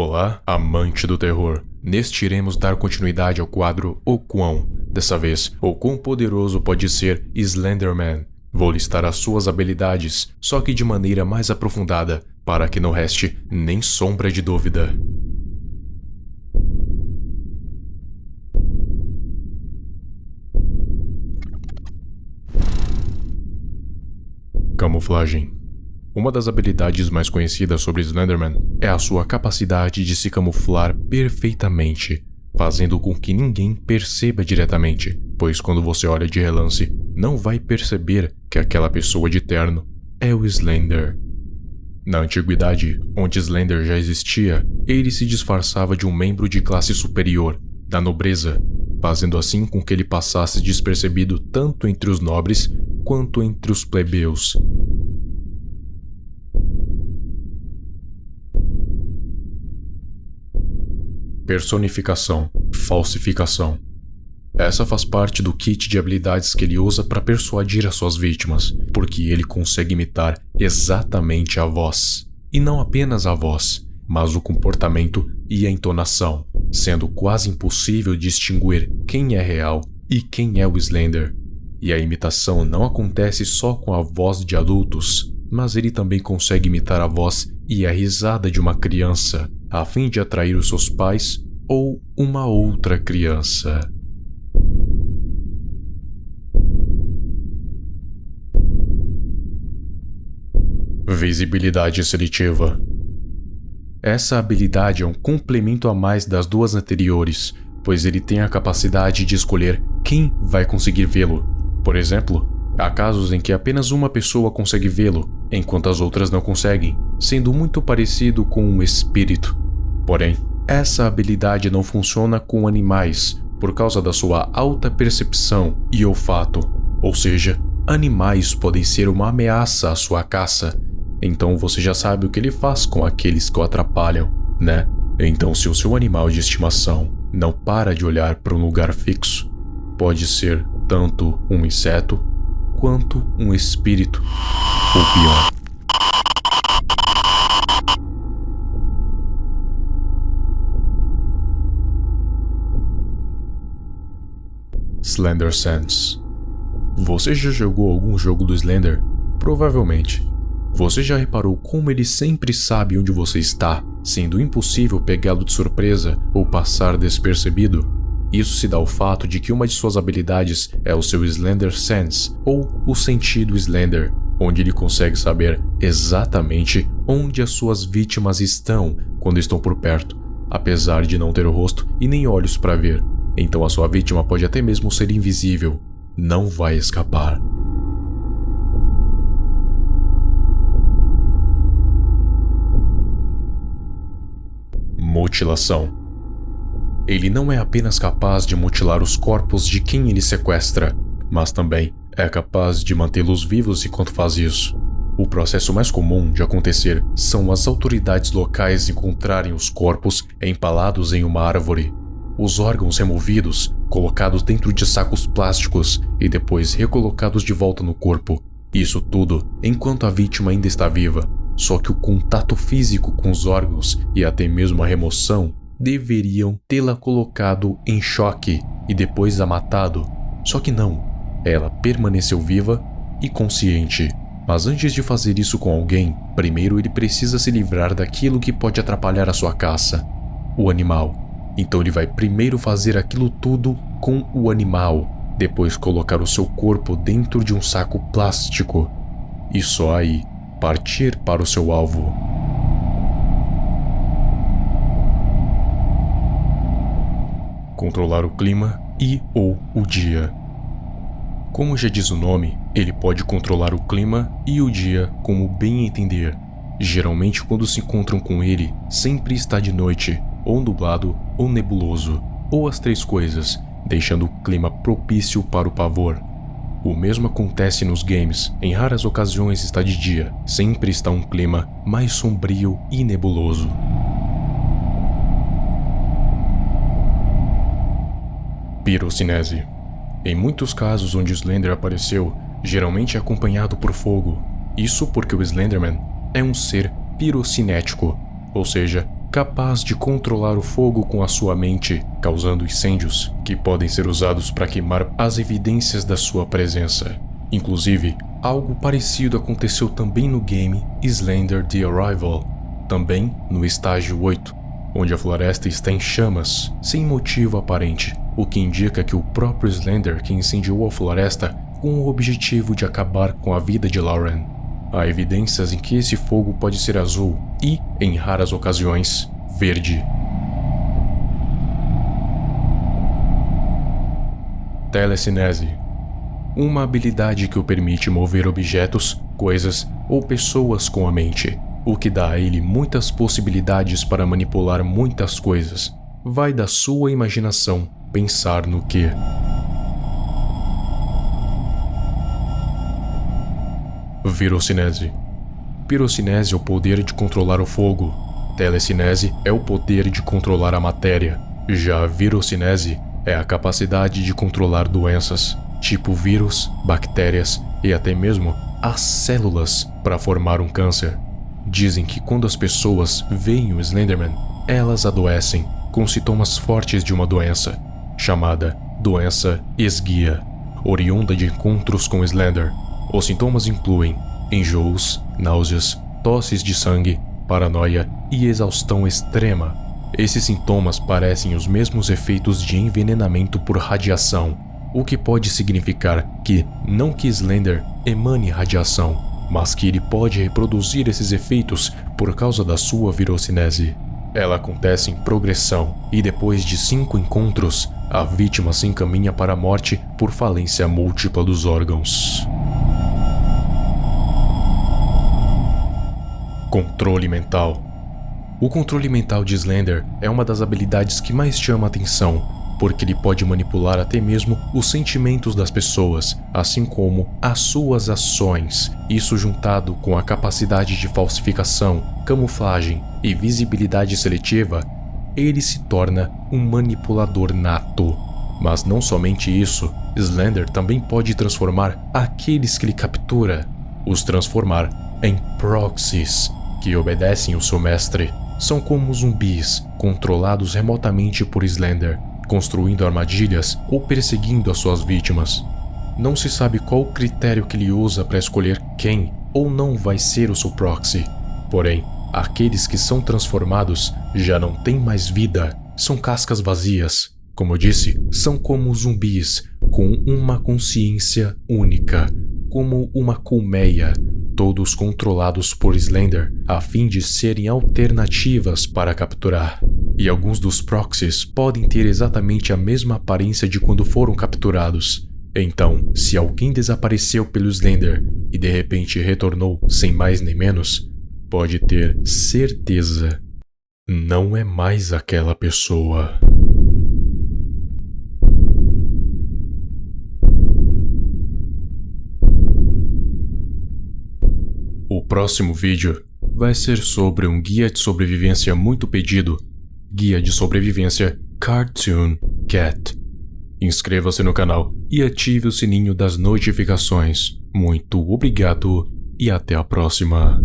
Olá, amante do terror. Neste iremos dar continuidade ao quadro O Quão. Dessa vez, o quão poderoso pode ser Slenderman. Vou listar as suas habilidades, só que de maneira mais aprofundada, para que não reste nem sombra de dúvida. Camuflagem. Uma das habilidades mais conhecidas sobre Slenderman é a sua capacidade de se camuflar perfeitamente, fazendo com que ninguém perceba diretamente, pois quando você olha de relance, não vai perceber que aquela pessoa de terno é o Slender. Na antiguidade, onde Slender já existia, ele se disfarçava de um membro de classe superior, da nobreza, fazendo assim com que ele passasse despercebido tanto entre os nobres quanto entre os plebeus. Personificação, falsificação. Essa faz parte do kit de habilidades que ele usa para persuadir as suas vítimas, porque ele consegue imitar exatamente a voz. E não apenas a voz, mas o comportamento e a entonação, sendo quase impossível distinguir quem é real e quem é o Slender. E a imitação não acontece só com a voz de adultos, mas ele também consegue imitar a voz e a risada de uma criança, a fim de atrair os seus pais ou uma outra criança. Visibilidade seletiva. Essa habilidade é um complemento a mais das duas anteriores, pois ele tem a capacidade de escolher quem vai conseguir vê-lo. Por exemplo, há casos em que apenas uma pessoa consegue vê-lo, enquanto as outras não conseguem, sendo muito parecido com um espírito. Porém, essa habilidade não funciona com animais, por causa da sua alta percepção e olfato. Ou seja, animais podem ser uma ameaça à sua caça. Então você já sabe o que ele faz com aqueles que o atrapalham, né? Então se o seu animal de estimação não para de olhar para um lugar fixo, pode ser tanto um inseto quanto um espírito, ou pior. Slender Sense. Você já jogou algum jogo do Slender? Provavelmente. Você já reparou como ele sempre sabe onde você está, sendo impossível pegá-lo de surpresa ou passar despercebido? Isso se dá ao fato de que uma de suas habilidades é o seu Slender Sense, ou o sentido Slender, onde ele consegue saber exatamente onde as suas vítimas estão quando estão por perto, apesar de não ter o rosto e nem olhos para ver. Então a sua vítima pode até mesmo ser invisível. Não vai escapar. Mutilação. Ele não é apenas capaz de mutilar os corpos de quem ele sequestra, mas também é capaz de mantê-los vivos enquanto faz isso. O processo mais comum de acontecer são as autoridades locais encontrarem os corpos empalados em uma árvore. Os órgãos removidos, colocados dentro de sacos plásticos e depois recolocados de volta no corpo. Isso tudo enquanto a vítima ainda está viva. Só que o contato físico com os órgãos e até mesmo a remoção deveriam tê-la colocado em choque e depois a matado. Só que não. Ela permaneceu viva e consciente. Mas antes de fazer isso com alguém, primeiro ele precisa se livrar daquilo que pode atrapalhar a sua caça. O animal. Então ele vai primeiro fazer aquilo tudo com o animal, depois colocar o seu corpo dentro de um saco plástico e só aí partir para o seu alvo. Controlar o clima e/ou o dia. Como já diz o nome, ele pode controlar o clima e o dia como bem entender. Geralmente quando se encontram com ele, sempre está de noite, ou nublado ou nebuloso, ou as três coisas, deixando o clima propício para o pavor. O mesmo acontece nos games, em raras ocasiões está de dia, sempre está um clima mais sombrio e nebuloso. Pirocinese. Em muitos casos onde o Slender apareceu, geralmente é acompanhado por fogo. Isso porque o Slenderman é um ser pirocinético, ou seja, capaz de controlar o fogo com a sua mente, causando incêndios que podem ser usados para queimar as evidências da sua presença. Inclusive, algo parecido aconteceu também no game Slender: The Arrival, também no estágio 8, onde a floresta está em chamas, sem motivo aparente, o que indica que o próprio Slender que incendiou a floresta com o objetivo de acabar com a vida de Lauren. Há evidências em que esse fogo pode ser azul e, em raras ocasiões, verde. Telecinese. Uma habilidade que o permite mover objetos, coisas ou pessoas com a mente, o que dá a ele muitas possibilidades para manipular muitas coisas. Vai da sua imaginação pensar no que. Virocinese. Pirocinese é o poder de controlar o fogo. Telecinese é o poder de controlar a matéria. Já a virocinese é a capacidade de controlar doenças, tipo vírus, bactérias e até mesmo as células para formar um câncer. Dizem que quando as pessoas veem o Slenderman, elas adoecem com sintomas fortes de uma doença, chamada doença esguia, oriunda de encontros com Slender. Os sintomas incluem enjoos, náuseas, tosses de sangue, paranoia e exaustão extrema. Esses sintomas parecem os mesmos efeitos de envenenamento por radiação, o que pode significar que não que Slender emane radiação, mas que ele pode reproduzir esses efeitos por causa da sua virocinese. Ela acontece em progressão e depois de 5 encontros, a vítima se encaminha para a morte por falência múltipla dos órgãos. Controle mental. O controle mental de Slender é uma das habilidades que mais chama a atenção, porque ele pode manipular até mesmo os sentimentos das pessoas, assim como as suas ações. Isso juntado com a capacidade de falsificação, camuflagem e visibilidade seletiva, ele se torna um manipulador nato. Mas não somente isso, Slender também pode transformar aqueles que ele captura, os transformar em proxies, que obedecem ao seu mestre. São como zumbis, controlados remotamente por Slender, construindo armadilhas ou perseguindo as suas vítimas. Não se sabe qual o critério que ele usa para escolher quem ou não vai ser o seu proxy. Porém, aqueles que são transformados já não têm mais vida, são cascas vazias. Como eu disse, são como zumbis, com uma consciência única, como uma colmeia, todos controlados por Slender, a fim de serem alternativas para capturar. E alguns dos proxies podem ter exatamente a mesma aparência de quando foram capturados. Então, se alguém desapareceu pelo Slender e de repente retornou sem mais nem menos, pode ter certeza, não é mais aquela pessoa. O próximo vídeo vai ser sobre um guia de sobrevivência muito pedido, Guia de Sobrevivência Cartoon Cat. Inscreva-se no canal e ative o sininho das notificações. Muito obrigado e até a próxima.